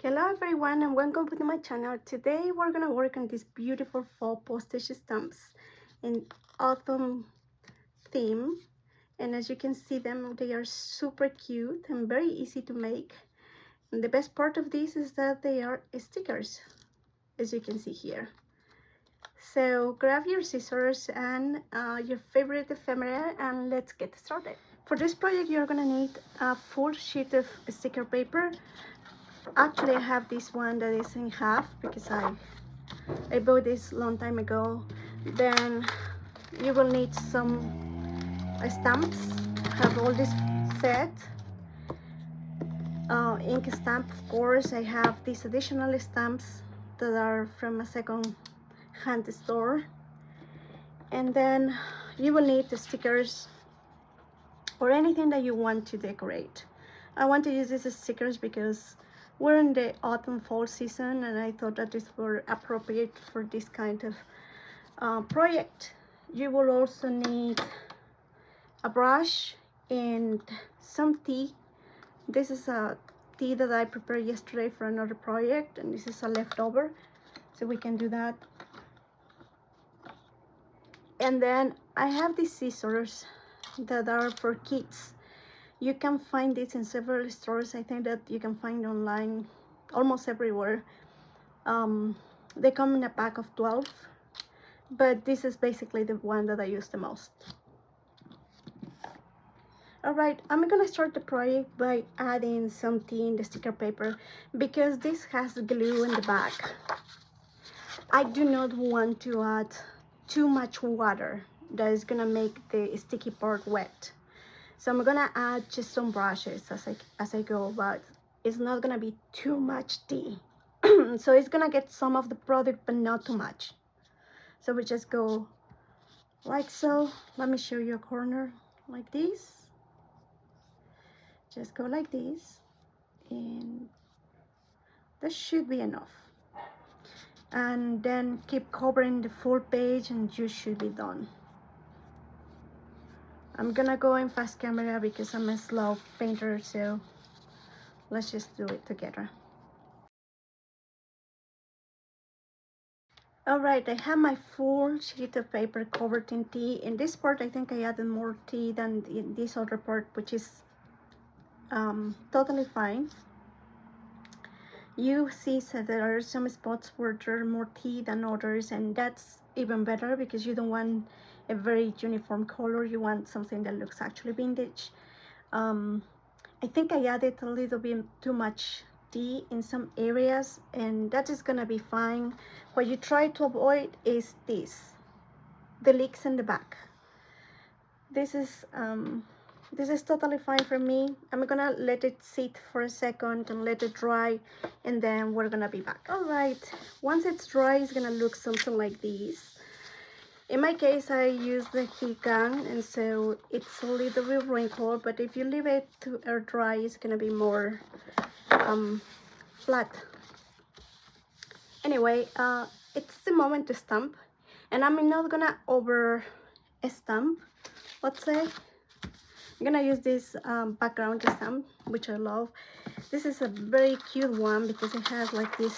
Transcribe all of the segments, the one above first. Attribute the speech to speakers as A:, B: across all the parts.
A: Hello everyone and welcome to my channel. Today we're gonna work on these beautiful fall postage stamps in autumn theme, and as you can see them, they are super cute and very easy to make. And the best part of this is that they are stickers, as you can see here. So grab your scissors and your favorite ephemera and let's get started. For this project you're gonna need a full sheet of sticker paper. Actually, I have this one that is in half because I bought this long time ago. Then you will need some stamps. Have all this set. Ink stamp, of course. I have these additional stamps that are from a second hand store. And then you will need the stickers or anything that you want to decorate. I want to use these stickers because we're in the autumn fall season and I thought that these were appropriate for this kind of project. You will also need a brush and some tea. This is a tea that I prepared yesterday for another project, and this is a leftover, so we can do that. And then I have these scissors that are for kids. You can find this in several stores. I think that you can find online almost everywhere. They come in a pack of 12, but this is basically the one that I use the most. Alright, I'm gonna start the project by adding some tea in the sticker paper because this has glue in the back. I do not want to add too much water that is gonna make the sticky part wet. So I'm gonna add just some brushes as I go, but it's not gonna be too much tea. So it's gonna get some of the product, but not too much. So we just go like so. Let me show you a corner like this. Just go like this, and that should be enough. And then keep covering the full page, and you should be done. I'm gonna go in fast camera because I'm a slow painter, so let's just do it together. Alright, I have my full sheet of paper covered in tea. In this part, I think I added more tea than in this other part, which is totally fine. You see that there are some spots where there are more tea than others, and that's even better because you don't want a very uniform color. You want something that looks actually vintage. I think I added a little bit too much tea in some areas, and that is gonna be fine. What you try to avoid is the leaks in the back. This is totally fine for me. I'm gonna let it sit for a second and let it dry, and then we're gonna be back. All right, once it's dry, it's gonna look something like this. In my case, I use the heat gun, and so it's a little bit wrinkled, but if you leave it to air dry, it's gonna be more flat. Anyway, it's the moment to stamp, and I'm not gonna over stamp, let's say. I'm gonna use this background stamp, which I love. This is a very cute one because it has like this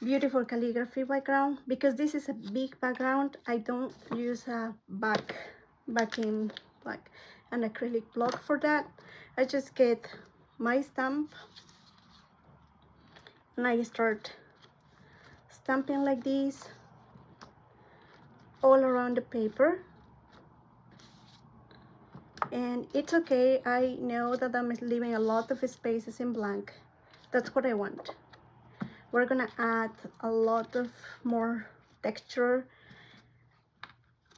A: beautiful calligraphy background. Because this is a big background, I don't use a backing like an acrylic block for that. I just get my stamp and I start stamping like this all around the paper. And it's okay, I know that I'm leaving a lot of spaces in blank. That's what I want. We're gonna add a lot of more texture,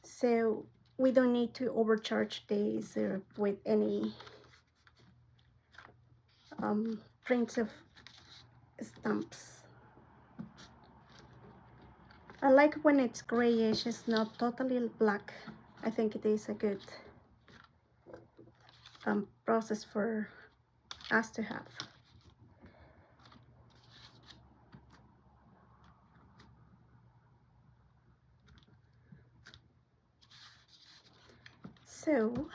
A: so we don't need to overcharge these with any prints of stamps. I like when it's grayish, it's not totally black. I think it is a good process for us to have. So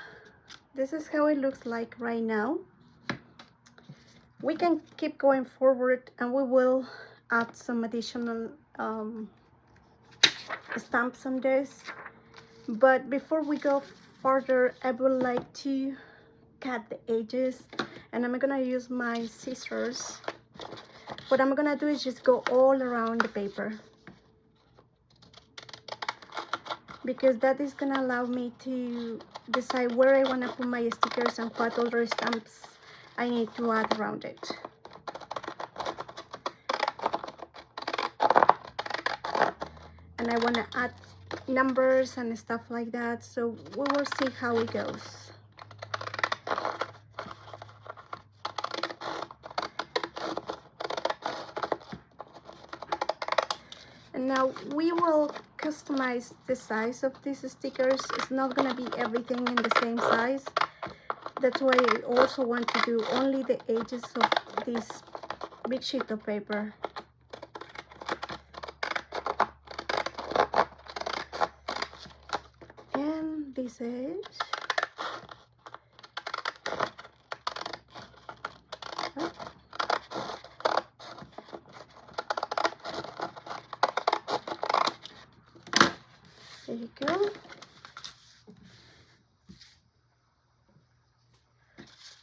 A: this is how it looks like right now. We can keep going forward and we will add some additional stamps on this. But before we go further, I would like to cut the edges, and I'm gonna use my scissors. What I'm gonna do is just go all around the paper, because that is gonna allow me to decide where I want to put my stickers and what other stamps I need to add around it. And I want to add numbers and stuff like that, so we will see how it goes. And now we will customize the size of these stickers. It's not going to be everything in the same size. That's why I also want to do only the edges of this big sheet of paper. And this edge. Oh. There you go.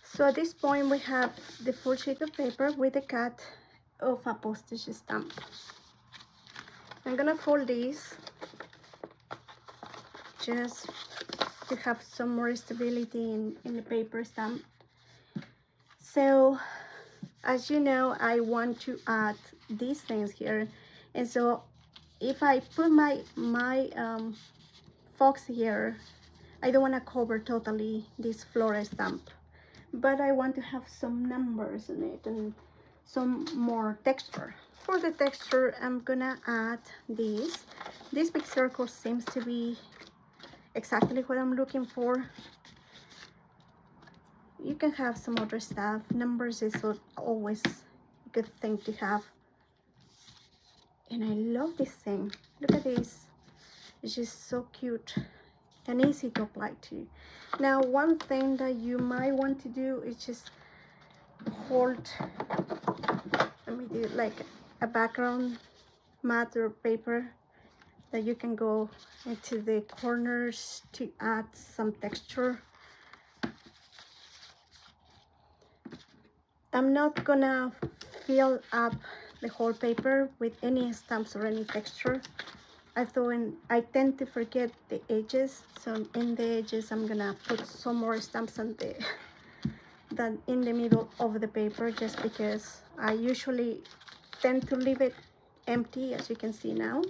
A: So at this point we have the full sheet of paper with the cut of a postage stamp. I'm gonna fold this just to have some more stability in the paper stamp. So as you know, I want to add these things here, and so if I put my fox here, I don't want to cover totally this floral stamp, but I want to have some numbers in it and some more texture. For the texture, I'm gonna add this. This big circle seems to be exactly what I'm looking for. You can have some other stuff. Numbers is always a good thing to have. And I love this thing. Look at this. It's just so cute and easy to apply to. Now, one thing that you might want to do is just hold, let me do like a background mat or paper that you can go into the corners to add some texture. I'm not gonna fill up the whole paper with any stamps or any texture. I tend to forget the edges, so in the edges I'm gonna put some more stamps on than in the middle of the paper, just because I usually tend to leave it empty, as you can see now.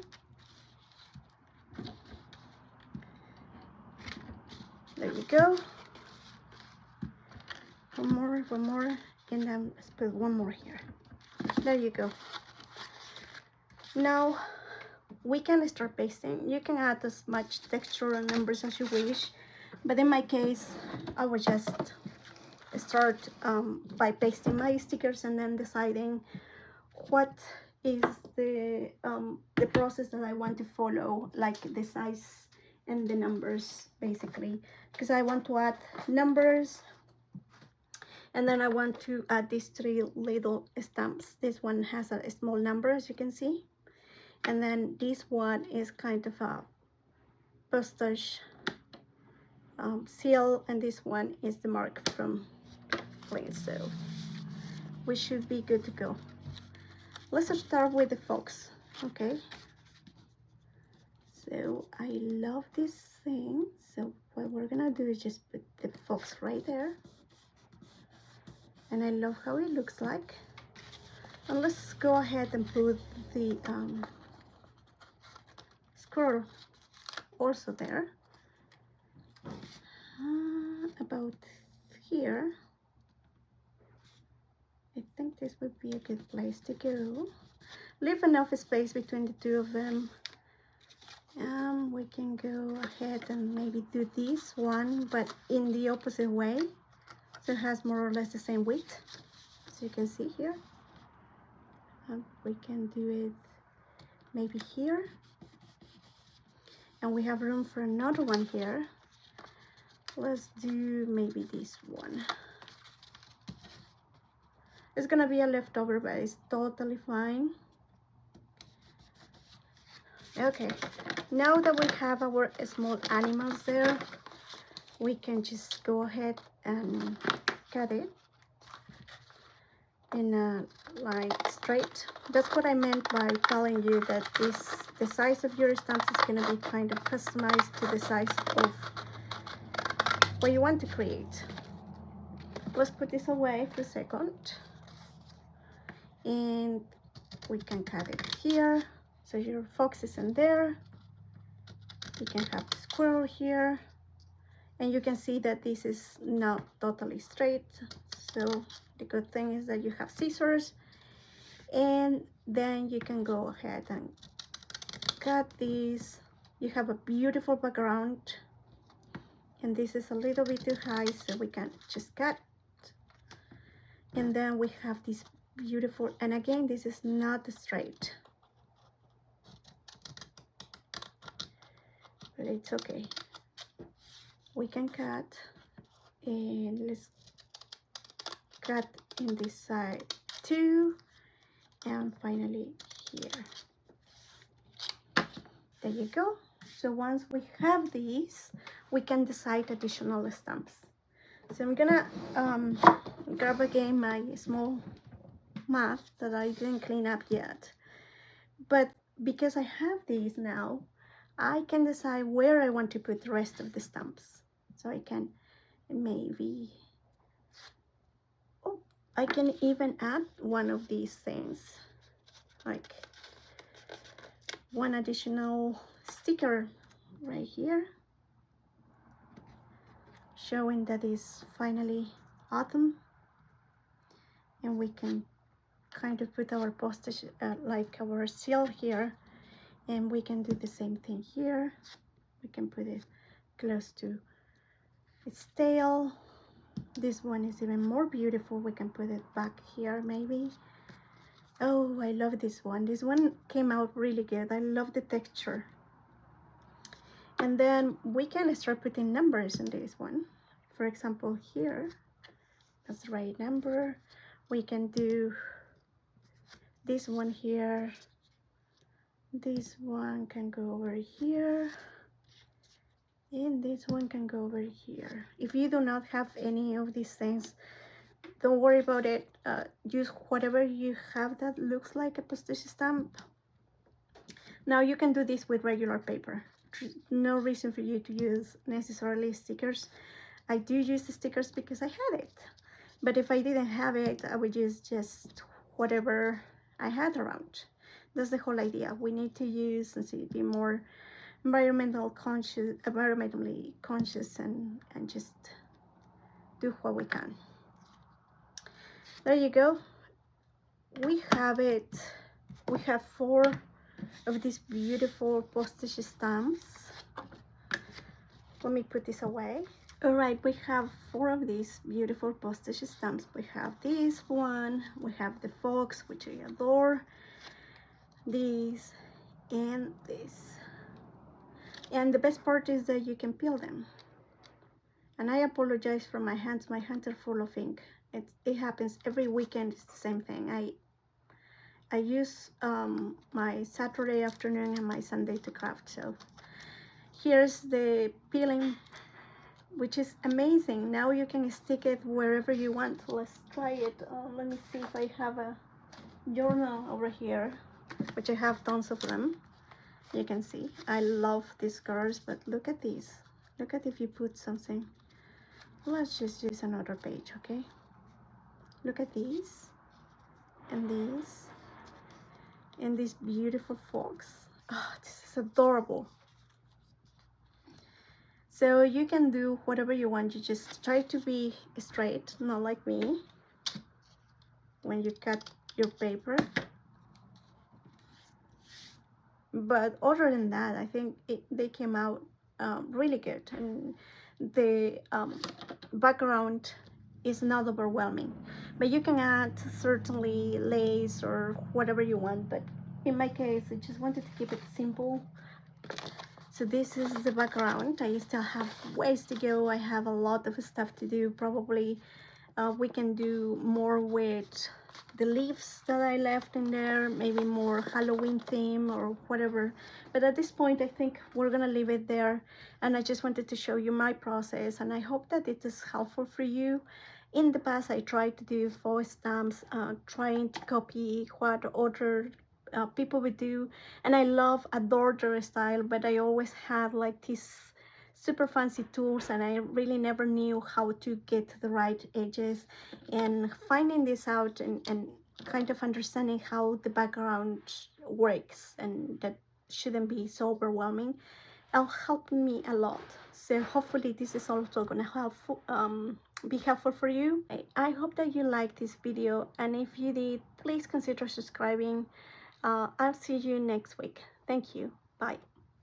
A: There you go. One more, and then let's put one more here. There you go. Now we can start pasting. You can add as much texture and numbers as you wish, but in my case, I will just start by pasting my stickers and then deciding what is the process that I want to follow, like the size and the numbers, basically, because I want to add numbers, and then I want to add these three little stamps. This one has a small number, as you can see, and then this one is kind of a postage seal, and this one is the mark from Flint. So we should be good to go. Let's start with the fox. Okay, so I love this thing. So what we're gonna do is just put the fox right there, and I love how it looks like. And let's go ahead and put the squirrel also there, about here. I think this would be a good place to go. Leave enough space between the two of them. We can go ahead and maybe do this one, but in the opposite way, so it has more or less the same width, as you can see here. We can do it maybe here, and we have room for another one here. Let's do maybe this one. It's gonna be a leftover, but it's totally fine. Okay, now that we have our small animals there, we can just go ahead and cut it in a like straight. That's what I meant by telling you that the size of your stamps is going to be kind of customized to the size of what you want to create. Let's put this away for a second, and we can cut it here. So your fox is in there. You can have the squirrel here, and you can see that this is not totally straight. So the good thing is that you have scissors, and then you can go ahead and cut these. You have a beautiful background, and this is a little bit too high, so we can just cut. And then we have this beautiful, and again, this is not straight, but it's okay. We can cut, and let's cut in this side too, and finally here. There you go. So once we have these, we can decide additional stamps. So I'm gonna grab again my small mat that I didn't clean up yet, but because I have these now, I can decide where I want to put the rest of the stamps. So I can maybe, oh, I can even add one of these things, like one additional sticker right here, showing that it's finally autumn, and we can kind of put our postage like our seal here, and we can do the same thing here. We can put it close to its tail. This one is even more beautiful. We can put it back here maybe. Oh, I love this one. This one came out really good. I love the texture. And then we can start putting numbers in this one. For example, here, that's the right number. We can do this one here. This one can go over here, and this one can go over here. If you do not have any of these things, don't worry about it. Use whatever you have that looks like a postage stamp. Now you can do this with regular paper. No reason for you to use necessarily stickers. I do use the stickers because I had it, but if I didn't have it, I would use just whatever I had around. That's the whole idea. We need to use and be more environmentally conscious, and just do what we can. There you go. We have it. We have 4 of these beautiful postage stamps. Let me put this away. All right, we have 4 of these beautiful postage stamps. We have this one, we have the fox, which I adore, this, and this. And the best part is that you can peel them. And I apologize for my hands. My hands are full of ink. It happens every weekend. It's the same thing. I use my Saturday afternoon and my Sunday to craft. So here's the peeling, which is amazing. Now you can stick it wherever you want. Let's try it. Let me see if I have a journal over here, which I have tons of them. You can see I love these colors, but look at these. Look at if you put something. Let's just use another page, okay? Look at these, and these, and this beautiful fox. Oh, this is adorable. So you can do whatever you want. You just try to be straight, not like me when you cut your paper. But other than that, I think they came out really good, and the background is not overwhelming. But you can add certainly lace or whatever you want, but in my case I just wanted to keep it simple. So this is the background. I still have ways to go. I have a lot of stuff to do. Probably We can do more with the leaves that I left in there, maybe more Halloween theme or whatever. But at this point, I think we're gonna leave it there. And I just wanted to show you my process, and I hope that it is helpful for you. In the past, I tried to do faux stamps, trying to copy what other people would do, and I adore their style, but I always had like this super fancy tools, and I really never knew how to get the right edges. And finding this out, and kind of understanding how the background works, and that shouldn't be so overwhelming, helped me a lot. So hopefully this is also gonna be helpful for you. I hope that you liked this video, and if you did, please consider subscribing. I'll see you next week. Thank you. Bye.